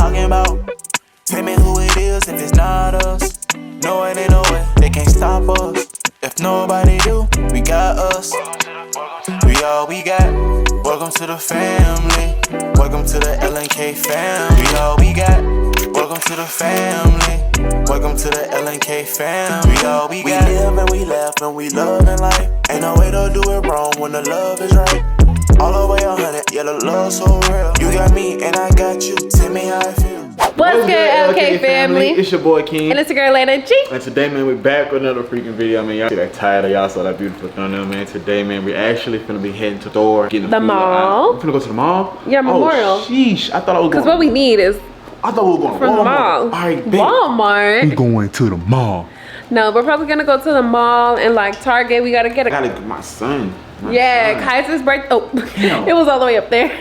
talking about? Tell me who it is if it's not us. No, it ain't no way, they can't stop us. If nobody do, we got us. We all we got. Welcome to the family. Welcome to the LNK family. We all we got. Welcome to the family. Welcome to the LNK family. We all we got. We live and we laugh and we love in life. Ain't no way to do it wrong when the love is right. All the way 100, yeah, the love so real. You got me and I got you. Tell me how I feel. What's good, LK family? It's your boy King. And it's your girl Laina G. And today, man, we're back with another freaking video. I mean, y'all see that title, y'all saw that beautiful thumbnail, man. Today, man, we actually finna be heading to the store, getting the mall. We finna go to the mall? Yeah, Memorial. Oh, sheesh. I thought I was going. Because what we need is. I thought we were going from Walmart. the mall. All right, Walmart. We going to the mall. No, we're probably gonna go to the mall and like Target. We gotta get a. I gotta get my son. Kaiser's birthday. Oh, it was all the way up there.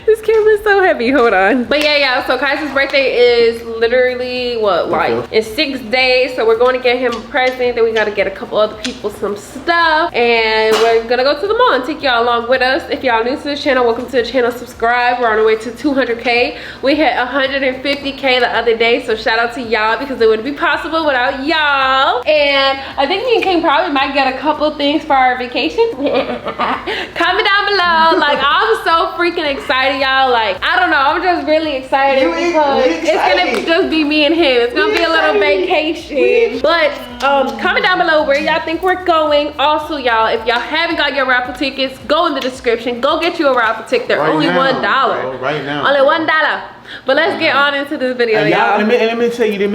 This camera's so heavy. Hold on. But yeah. So Kaiser's birthday is literally what, like in 6 days. So we're going to get him a present. Then we got to get a couple other people some stuff, and we're gonna go to the mall and take y'all along with us. If y'all new to this channel, welcome to the channel. Subscribe. We're on our way to 200K. We hit 150K the other day. So shout out to y'all because it wouldn't be possible without y'all. And I think me and King probably might get a couple things for our vacation. Comment down below. Like, I'm so freaking excited, y'all. Like, I don't know, I'm just really excited because it's gonna just be me and him. It's gonna be a little vacation. But comment down below where y'all think we're going. Also, y'all, if y'all haven't got your raffle tickets, go in the description. Go get you a raffle ticket. They're only $1. Right now. Only $1. But let's get on into this video, y'all. Let me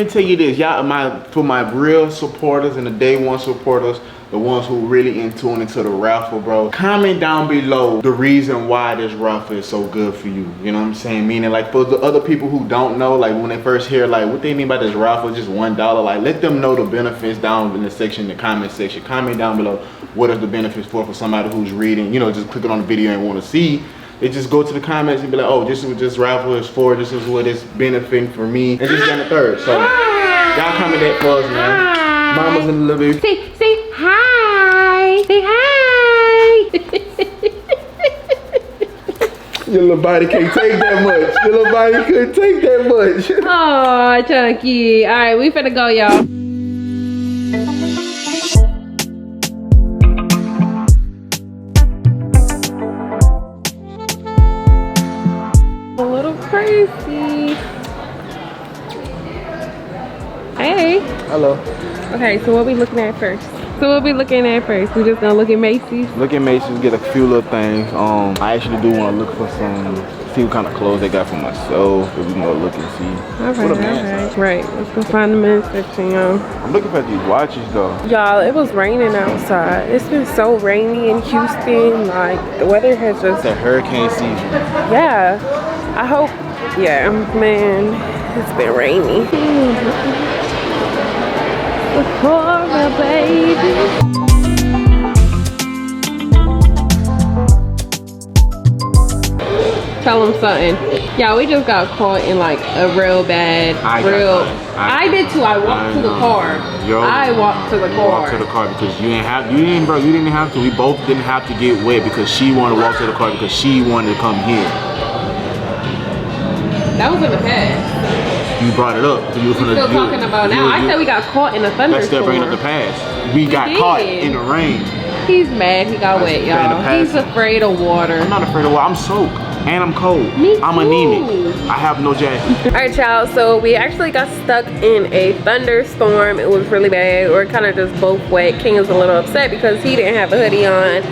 tell you this, y'all. For my real supporters and the day one supporters, the ones who really in tune into the raffle, bro, comment down below the reason why this raffle is so good for you. You know what I'm saying? Meaning, like, for the other people who don't know, like, when they first hear, like, what they mean by this raffle, just $1, like, let them know the benefits down in the section, the comment section. Comment down below what is the benefits for somebody who's reading, you know, just clicking on the video and want to see. They just go to the comments and be like, oh, this is what this raffle is for, this is what it's benefiting for me, and just down the third. So, y'all comment that for us, man. Mama's in the little baby. Say hi. Say hi. Your little body can't take that much. Your little body couldn't take that much. Oh, Chunky. All right, we finna go, y'all. A little crazy. Hey. Hello. Okay, so what we looking at first? We just gonna look at Macy's. Look at Macy's, get a few little things. I actually do want to look for see what kind of clothes they got for myself. So we can go look and see. Alright. Right, let's go find the men's section, y'all. I'm looking for these watches though. Y'all, it was raining outside. It's been so rainy in Houston. Like, the weather has just... It's a hurricane season. Yeah. I hope... Yeah, man. It's been rainy. Sephora, baby. Tell them something. Yeah, we just got caught in like a real bad, I did too. I walked to the car. I walked to the car. You walked to the car because you didn't have to. We both didn't have to get wet because she wanted to walk to the car because she wanted to come here. That was in the past. You brought it up. So you were still talking about now. I said we got caught in a thunderstorm. That's still bringing up the past. We got caught in the rain. He's mad. He got wet, y'all. He's afraid of water. I'm not afraid of water. I'm soaked. And I'm cold. Me too. I'm anemic. I have no jacket. Alright, y'all. So we actually got stuck in a thunderstorm. It was really bad. We're kind of just both wet. King is a little upset because he didn't have a hoodie on.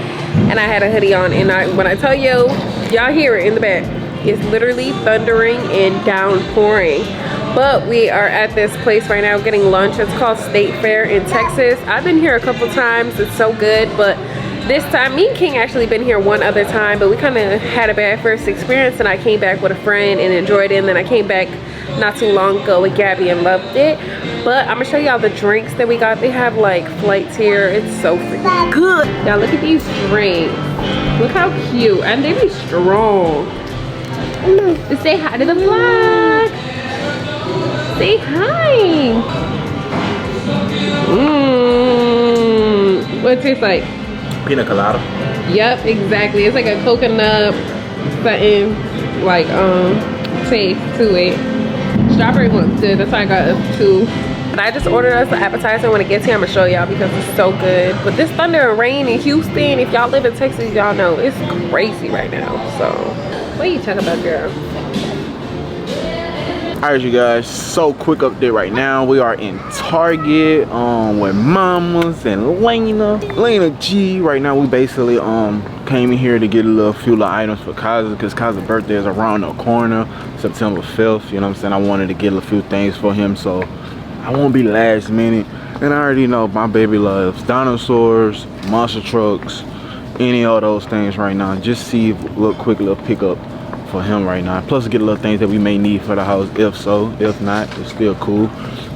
And I had a hoodie on. And when I tell you, y'all hear it in the back. It's literally thundering and downpouring. But we are at this place right now getting lunch. It's called State Fair in Texas. I've been here a couple times. It's so good. But this time, me and King actually been here one other time. But we kind of had a bad first experience. And I came back with a friend and enjoyed it. And then I came back not too long ago with Gabby and loved it. But I'm going to show y'all the drinks that we got. They have like flights here. It's so freaking good. Now look at these drinks. Look how cute. And they be strong. Say hi to the vlog. Say hi. What it tastes like? Pina colada. Yep, exactly. It's like a coconut something, like taste to it. Strawberry looks good. That's why I got a 2. But I just ordered us an appetizer. When I get to I'm gonna show y'all because it's so good. But this thunder and rain in Houston, if y'all live in Texas, y'all know it's crazy right now. So what are you talking about, girl? Alright, you guys, so quick update right now. We are in Target with Mamas and Laina G. Right now we basically came in here to get a few little items for Kaza because Kaza's birthday is around the corner, September 5th. You know what I'm saying? I wanted to get a few things for him so I won't be last minute. And I already know my baby loves dinosaurs, monster trucks, any of those things right now. Just see a quick little pickup for him right now. Plus get a little things that we may need for the house if so. If not, it's still cool.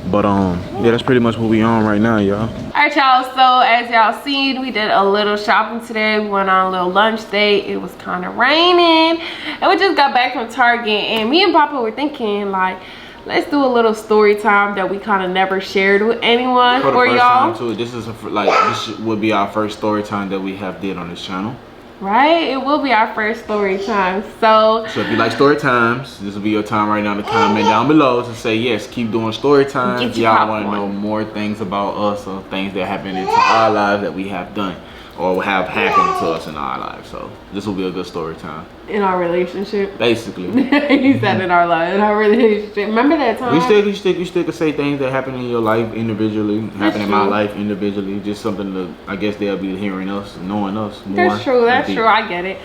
But yeah, that's pretty much what we on right now, y'all. Alright, y'all, so as y'all seen, we did a little shopping today. We went on a little lunch date. It was kind of raining and we just got back from Target, and me and Papa were thinking like, let's do a little story time that we kind of never shared with anyone for y'all. This is this would be our first story time that we have did on this channel. Right, it will be our first story time. So if you like story times, this will be your time right now to comment down below to say yes, keep doing story times. If y'all want to know more things about us or things that happen into our lives that we have done or have happened to us in our lives. So this will be a good story time. In our relationship. Basically. He said in our life, in our relationship. Remember that time? You still could say things that happen in your life individually, happen in my life individually. Just something that I guess they'll be hearing us, knowing us more. That's true, that's true, I get it.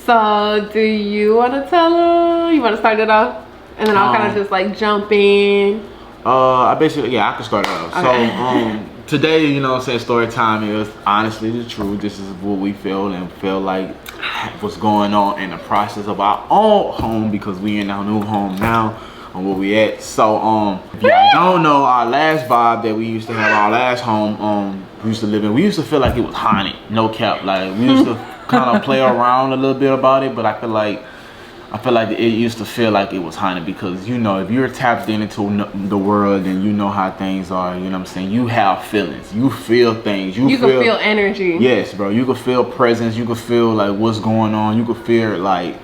So do you want to tell them? You want to start it off? And then I'll kind of just like jump in. I can start it off. Okay. So today, you know what I'm saying, story time is honestly the truth. This is what we feel and feel like what's going on in the process of our own home, because we in our new home now and where we at. So if y'all don't know, our last vibe that we used to have, our last home we used to live in, we used to feel like it was haunted, no cap. Like we used to kind of play around a little bit about it, but I feel like it used to feel like it was haunted because, you know, if you're tapped into the world and you know how things are, you know what I'm saying, you have feelings, you feel things, you can feel energy. Yes, bro, you can feel presence, you can feel like what's going on, you can feel like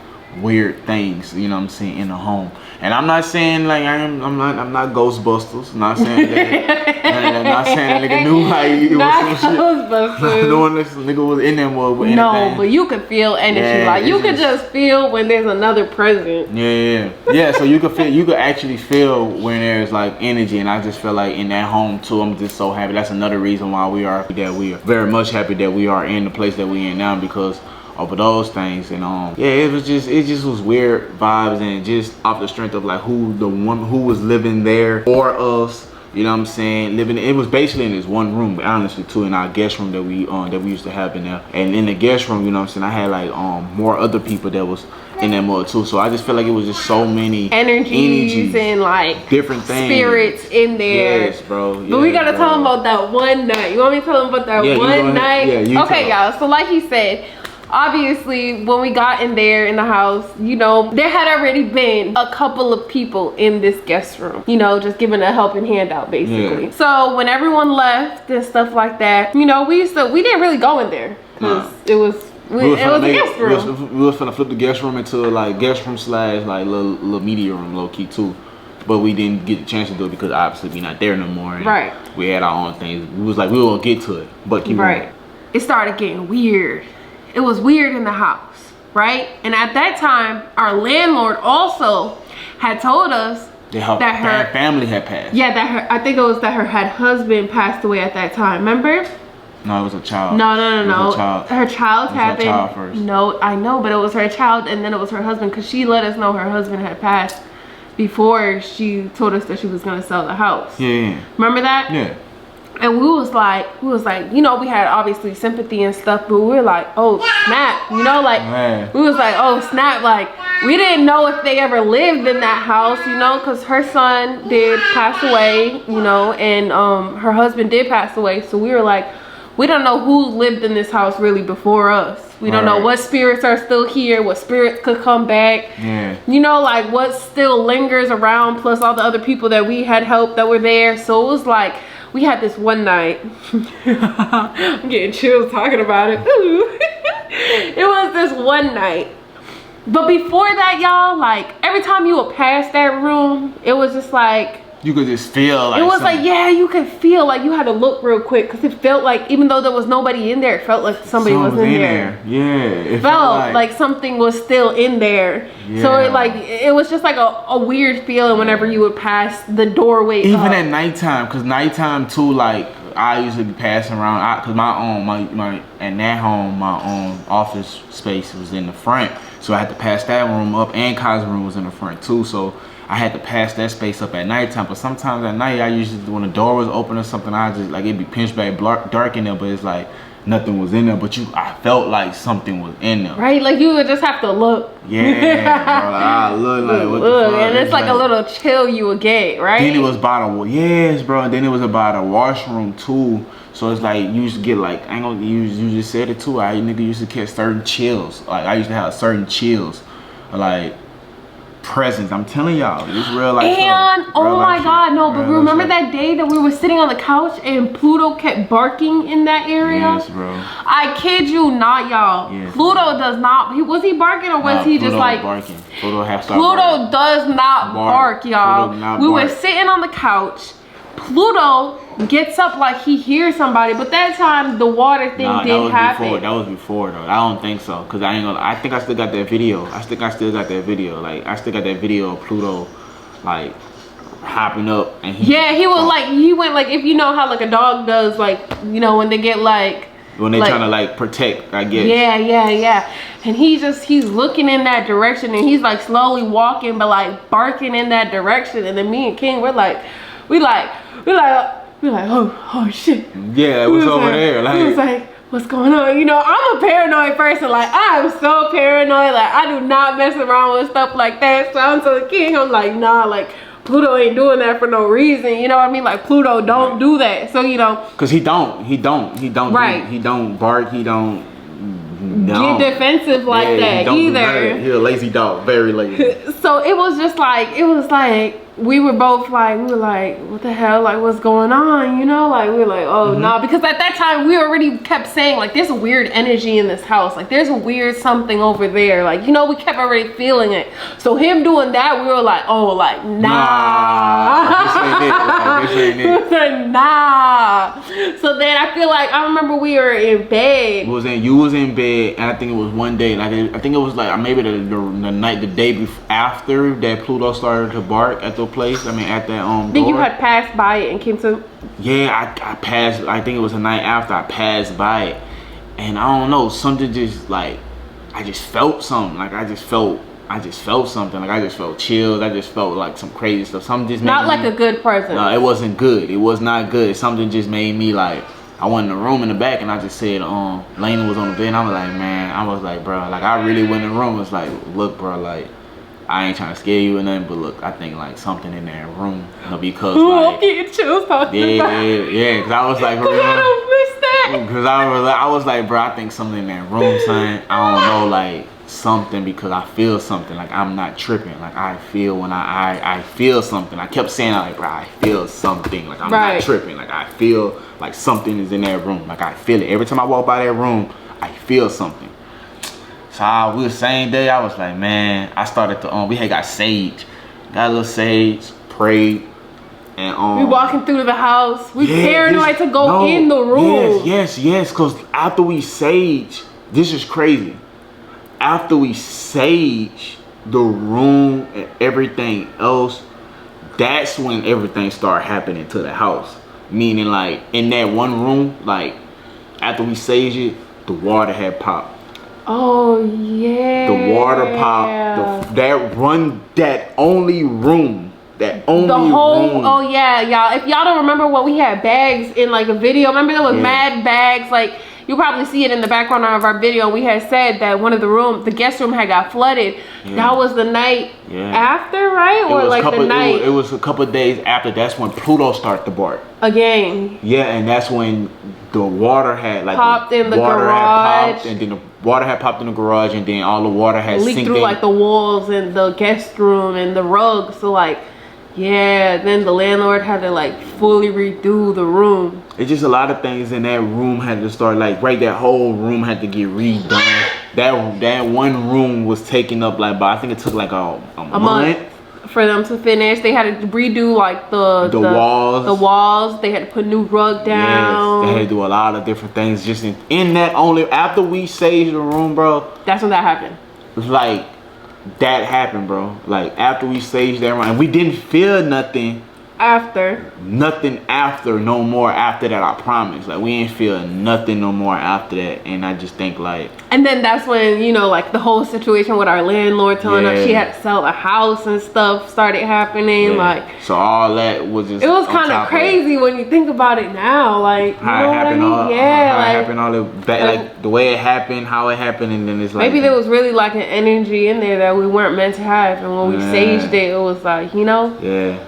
weird things, you know what I'm saying, in the home. And I'm not saying like I'm not Ghostbusters. I'm not saying that. I'm not saying that nigga knew how he was some shit. Not knowing this nigga was in them with anything. No, but you could feel energy. Like you could just feel when there's another present. Yeah. So you could actually feel when there's like energy, and I just feel like in that home too. I'm just so happy. That's another reason why we are very much happy that we are in the place that we in now, because over those things. And it just was weird vibes, and just off the strength of like the one who was living there for us, you know what I'm saying, it was basically in this one room, honestly too, in our guest room that we used to have in there. And in the guest room, you know what I'm saying, I had like more other people that was in that mode too. So I just feel like it was just so many energies and like different things, spirits in there. Yes, bro. But we gotta tell them about that one night. You want me to tell them about that one night? Yeah, okay, y'all. So like he said, obviously when we got in there in the house, you know, there had already been a couple of people in this guest room, you know, just giving a helping hand out basically. So when everyone left and stuff like that, you know, we didn't really go in there because it was a guest room. We was finna flip the guest room into like guest room / like little media room, low key too. But we didn't get the chance to do it because obviously we not there no more. And right. We had our own things. We was like, we will get to it, but keep going. It started getting weird. It was weird in the house, right? And at that time, our landlord also had told us that her family had passed. Yeah, I think it was that her husband passed away at that time. Remember? No, it was a child. No. Her child happened. Her child first. No, I know, but it was her child, and then it was her husband, because she let us know her husband had passed before she told us that she was gonna sell the house. Yeah. Remember that? Yeah. And we was like, you know, we had obviously sympathy and stuff, but we were like, oh snap, you know, like we was like, oh snap, like we didn't know if they ever lived in that house, you know, because her son did pass away, you know, and her husband did pass away. So we were like, we don't know who lived in this house really before us. We don't know what spirits are still here, what spirits could come back. Yeah. You know, like what still lingers around, plus all the other people that we had helped that were there. So it was like, we had this one night. I'm getting chills talking about it. It was this one night But before that, y'all, like every time you would pass that room, it was just like you could just feel like it was like, yeah, you could feel like you had to look real quick because it felt like even though there was nobody in there, it felt like somebody was in there. Yeah, it felt like something was still in there. Yeah. So it was just like a weird feeling whenever you would pass the doorway. Even at nighttime, because nighttime too, like I usually be passing around because my in that home, my own office space was in the front, so I had to pass that room up, and Kai's room was in the front too, so I had to pass that space up at nighttime. But sometimes at night, I usually, when the door was open or something, I just like it'd be pinch back dark in there, but it's like nothing was in there. But I felt like something was in there. Right, like you would just have to look. Yeah, bro. I look like what the fuck. And it's like a little chill you would get, right? Then it was by the yes, bro. And then it was about a washroom too. So it's like you used to get like I ain't gonna you just said it too. I nigga used to get certain chills. Like I used to have certain chills, like presence. I'm telling y'all, it's real life. And oh my god, no, but remember that day that we were sitting on the couch and Pluto kept barking in that area? Yes, bro. I kid you not, y'all. Yes, Pluto does not. Was he barking or was he just like barking? Pluto does not bark, y'all. We were sitting on the couch. Pluto gets up like he hears somebody, but that time the water thing didn't happen. That was before though. I don't think so, cause I think I still got that video. Like I still got that video of Pluto like hopping up and he went like if you know how like a dog does, like you know when they get like when they're trying to like protect, I guess. Yeah. And he's looking in that direction and he's like slowly walking but like barking in that direction, and then me and King we're like oh shit. Yeah, it was over there. Like, he was like, what's going on? You know, I'm a paranoid person. Like, I'm so paranoid. Like, I do not mess around with stuff like that. So I'm telling King, I'm like, nah, like, Pluto ain't doing that for no reason. You know what I mean? Like, Pluto don't do that. So, you know. Because he don't bark. He don't get defensive like that either. He's a lazy dog, very lazy. So it was like we were like, what the hell, like what's going on, you know, like we were like, oh nah, because at that time we already kept saying like there's a weird energy in this house, like there's a weird something over there, like, you know, we kept already feeling it. So him doing that, we were like, oh, like nah. This ain't it. Nah. So then I feel like I remember we were in bed. You was in bed, and I think it was one day, like I think it was like maybe the day before, after that Pluto started to bark at the place. I mean, at that door. Then you had passed by it and came to. Yeah, I passed. I think it was the night after I passed by it, and I don't know, something just like I just felt something. Like I just felt something. Like I just felt chills. I just felt like some crazy stuff. Something just not like a good presence. No, it wasn't good. It was not good. Something just made me like. I went in the room in the back and I just said, Laina was on the bed and I was like, man, I was like, bro, like I really went in the room. It's like, look, bro, like I ain't trying to scare you or nothing, but look, I think like something in that room, because like, I'm getting chills talking about it. Yeah, because I was like, I don't miss that. Because I was like, bro, I think something in that room, son. I don't know, like something, because I feel something. Like I'm not tripping. Like I feel when I feel something. I kept saying like, bro, I feel something. Like I'm not tripping. Like I feel like something is in that room. Like I feel it every time I walk by that room. I feel something. So we the same day, I was like, man, I started to we had got sage, got a little sage, prayed, and we walking through the house. We paranoid to go in the room. Yes, because after we sage, this is crazy. After we sage the room and everything else, that's when everything started happening to the house. Meaning like in that one room, like after we sage it, the water had popped. Oh yeah. The water popped. That only room. That only the whole room. Oh yeah, y'all. If y'all don't remember what we had bags in like a video, remember there was mad bags, like you'll probably see it in the background of our video. We had said that one of the guest room had got flooded. Yeah. That was the night after, right? Or like the night? It was a couple of days after. That's when Pluto started to bark. Again. Yeah, and that's when the water had like popped in the garage. And then the water had popped in the garage, and then all the water had leaked through like the walls and the guest room and the rug. So like, yeah, then the landlord had to like fully redo the room. It's just a lot of things in that room had to start, like, that whole room had to get redone. that one room was taking up like, but I think it took like a month for them to finish. They had to redo like the walls. The walls. They had to put a new rug down. Yes, they had to do a lot of different things just in that only after we saged the room, bro. That's when that happened. It was like that happened, bro. Like after we saged that room, and we didn't feel nothing. Nothing after, no more after that, I promise. Like we ain't feel nothing no more after that. And I just think like, and then that's when, you know, like the whole situation with our landlord telling us she had to sell the house and stuff started happening. Like, so all that was just, it was kind of crazy when you think about it now. Like, you know what I mean? How it happened, all the like the way it happened, how it happened, and then it's like, maybe there was really like an energy in there that we weren't meant to have, and when we saged it, it was like, you know,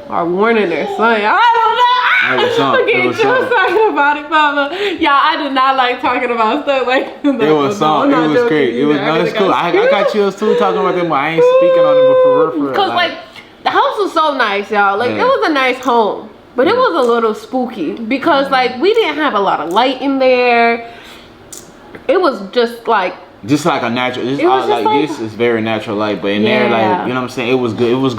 our warning or something. I don't know. Okay, just talking about it, mama. Y'all, I do not like talking about stuff like that. It was something. It was great. It was it's cool. I got chills too talking about them, but I ain't speaking on it, but for real. Because like the house was so nice, y'all. Like it was a nice home, but it was a little spooky because like we didn't have a lot of light in there. It was just like a natural. This is very natural light, but in there, like, you know what I'm saying, it was good. It was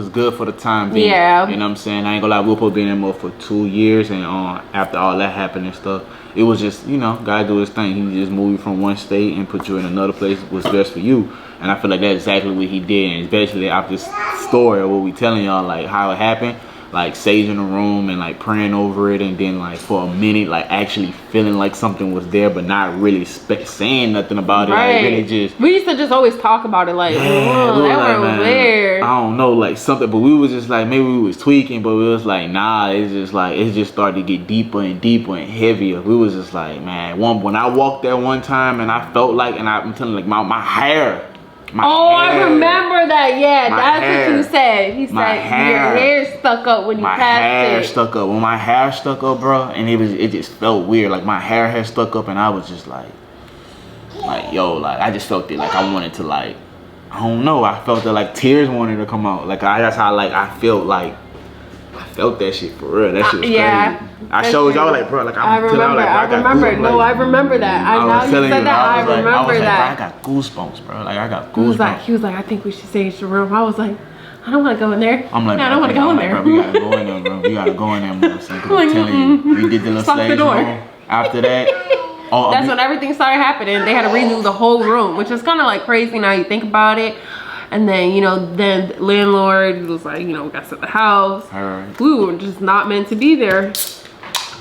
good for the time being. Yeah. You know what I'm saying. I ain't gonna lie, we'll probably be in there for 2 years, and after all that happened and stuff, it was just, you know, God do his thing. He just moved you from one state and put you in another place what's best for you. And I feel like that's exactly what he did. And especially after this story of what we telling y'all, like how it happened. Like saging the room and like praying over it, and then like for a minute like actually feeling like something was there but not really saying nothing about it. Like really just, we used to just always talk about it like, that one was there. I don't know, like something, but we was just like, maybe we was tweaking, but we was like, nah, it's just like, it just started to get deeper and deeper and heavier. We was just like, man, when I walked there one time and I felt like, and I'm telling you, like my hair. I remember that. Yeah, that's what you said. He said your hair stuck up when you passed it. My hair stuck up. When my hair stuck up, bro, and it just felt weird. Like my hair had stuck up, and I was just like yo, like I just felt it. Like I wanted to, like, I don't know. I felt that like tears wanted to come out. Like that's how like I felt that shit for real. That shit was crazy. I showed y'all like, bro, like I remember that. I remember that. I remember that. I got goosebumps, bro. Like I got goosebumps. He was like, I think we should sage the room. I was like, I don't want to go in there. I'm like, I don't want to go in there. Bro, we gotta go in there, bro. We gotta go in there, bro. I'm telling you, we did the little stage room. After that, that's when everything started happening. They had to redo the whole room, which is kind of like crazy now you think about it. And then, you know, then landlord was like, you know, we got to set the house. We were just not meant to be there.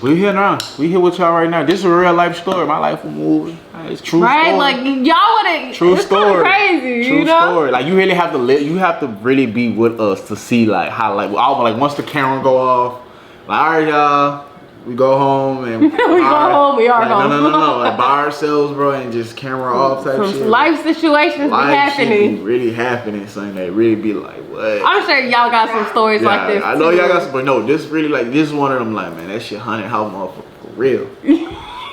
We here now. We here with y'all right now. This is a real life story. My life was moving. It's true story. Like y'all wouldn't. True story. Crazy. True story. Like you really have to live. You have to really be with us to see like how like once the camera go off. Like, all right, y'all. We go home and we go home. We are home. No. Like by ourselves, bro, and just camera off type shit. Life situations be happening. Shit be really happening, son. They really be like, what? I'm sure y'all got some stories like this. I know y'all got some, but no, this really like this is one of them. Like, man, that shit haunted house motherfucker for real.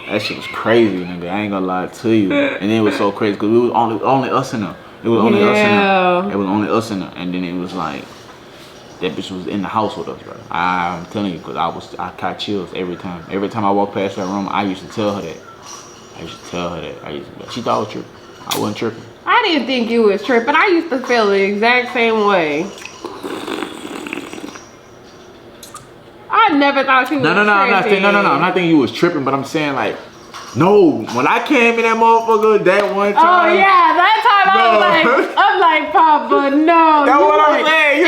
That shit was crazy, nigga. I ain't gonna lie to you. And it was so crazy because it was only us in there. It was only us in there. It was only us in there, and then it was like. That bitch was in the house with us, bro. I'm telling you, because I caught chills every time. Every time I walked past that room, I used to tell her that. She thought I was tripping. I wasn't tripping. I didn't think you was tripping. I used to feel the exact same way. I never thought you was tripping. No, I'm not thinking you was tripping, but I'm saying like, no, when I came in that motherfucker that one time. Oh yeah, that time I'm like, Papa, no. That's what I'm saying.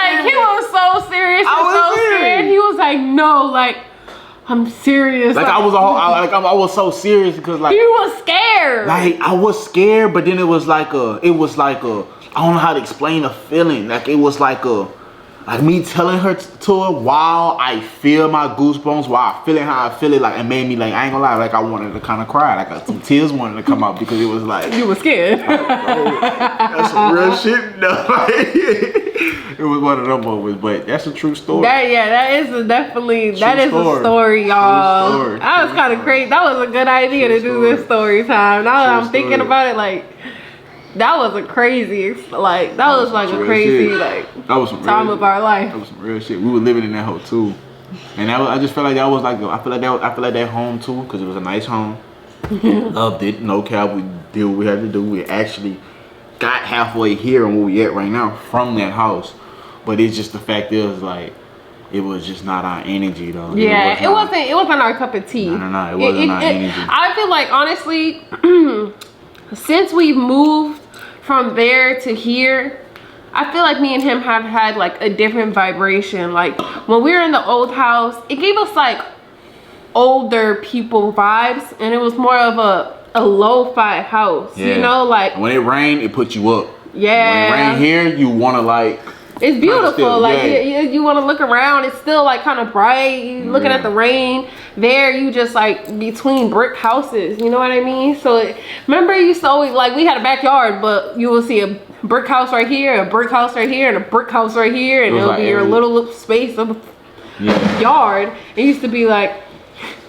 And he was so serious. He was like, no, like, I'm serious. Like I was so serious because like. You was scared. Like I was scared, but then it was like a, I don't know how to explain a feeling. Like it was like me telling her to her while I feel my goosebumps, while I feeling how I feel it, like it made me like, I ain't gonna lie, like I wanted to kind of cry, like some tears wanted to come out because it was like you were scared. That's some real shit. No, it was one of them moments, but that's a true story. That is a story, y'all. That was kind of crazy. That was a good idea to do this story time. Now that I'm thinking about it, like. That was a crazy, like, that was like a crazy, like, that was some time of our life. That was some real shit. We were living in that hole too. And I just felt like that was like, I feel like that home too, because it was a nice home. Loved it, no cap. We did what we had to do. We actually got halfway here and where we at right now from that house. But it's just the fact is like, it was just not our energy though. Yeah, it wasn't our cup of tea. No, it wasn't our energy. I feel like honestly, since we've moved from there to here, I feel like me and him have had like a different vibration. Like when we were in the old house, it gave us like older people vibes, and it was more of a lo-fi house. Yeah. You know, like when it rained, it put you up. Yeah. When it rained here, you wanna like. It's beautiful. Like you want to look around. It's still like kind of bright. You looking at the rain. There, you just like between brick houses. You know what I mean? So remember, you used to always like we had a backyard, but you will see a brick house right here, a brick house right here, and a brick house right here, and it'll like be your little space of yard. It used to be like,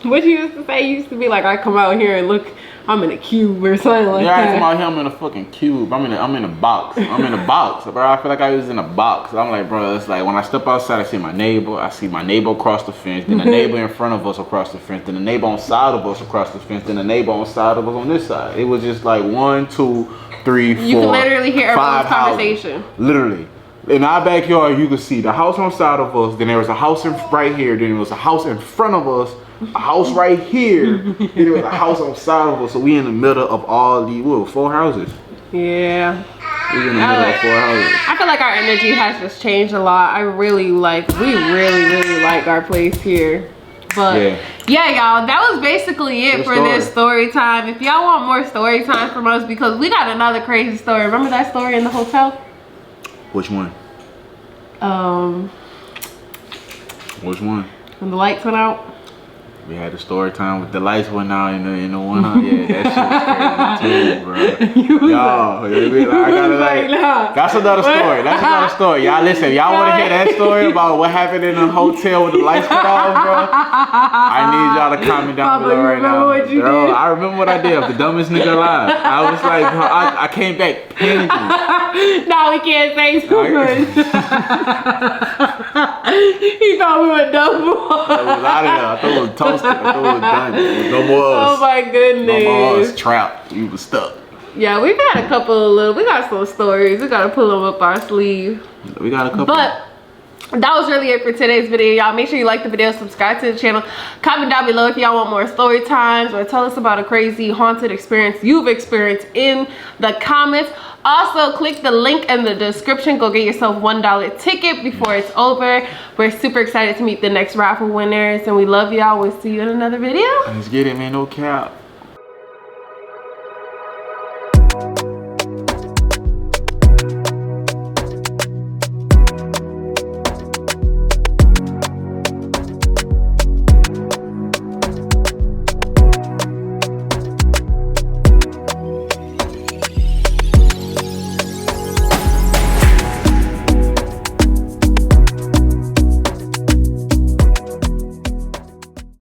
what you used to say? You used to be like, I come out here and look. I'm in a cube or something like that. Yeah, I come out here, I'm in a fucking cube. I'm in a box. I'm in a box, bro. I feel like I was in a box. I'm like, bro, it's like when I step outside, I see my neighbor. I see my neighbor across the fence. Then the neighbor in front of us across the fence. Then the neighbor on side of us across the fence. Then the neighbor on side of us on this side. It was just like 1, 2, 3, 4. You can literally hear everyone's conversation. Houses. Literally. In our backyard, you could see the house on side of us. Then there was a house right here. Then there was a house in front of us. A house right here. Then there was a house on side of us. So we in the middle of all these 4 houses. Yeah. We in the middle of 4 houses. I feel like our energy has just changed a lot. We really like our place here. But yeah, y'all, that was basically it for this story time. If y'all want more story time from us, because we got another crazy story. Remember that story in the hotel? Which one? Which one? When the lights went out. We had a story time with the lights went out in the one. Yeah, that shit was crazy too, bro. Y'all, I gotta like, that's another story. That's another story. Y'all listen, y'all wanna hear that story about what happened in the hotel with the lights went off, bro? I need y'all to comment down below right now. Bro, I remember what I did. I'm the dumbest nigga alive. I was like, bro, I came back panicking. No, we can't say too much. He thought we were dumb. It was out of there. I thought it was toasted. I thought it was done. No more us. Oh my goodness. No more us trapped. We was stuck. Yeah, we got a couple we got some stories. We gotta pull them up our sleeve. We got a couple. But that was really it for today's video, y'all. Make sure you like the video, subscribe to the channel, comment down below if y'all want more story times, or tell us about a crazy haunted experience you've experienced in the comments. Also, click the link in the description. Go get yourself $1 ticket before it's over. We're super excited to meet the next raffle winners, and we love y'all. We'll see you in another video. Let's get it, man. No cap.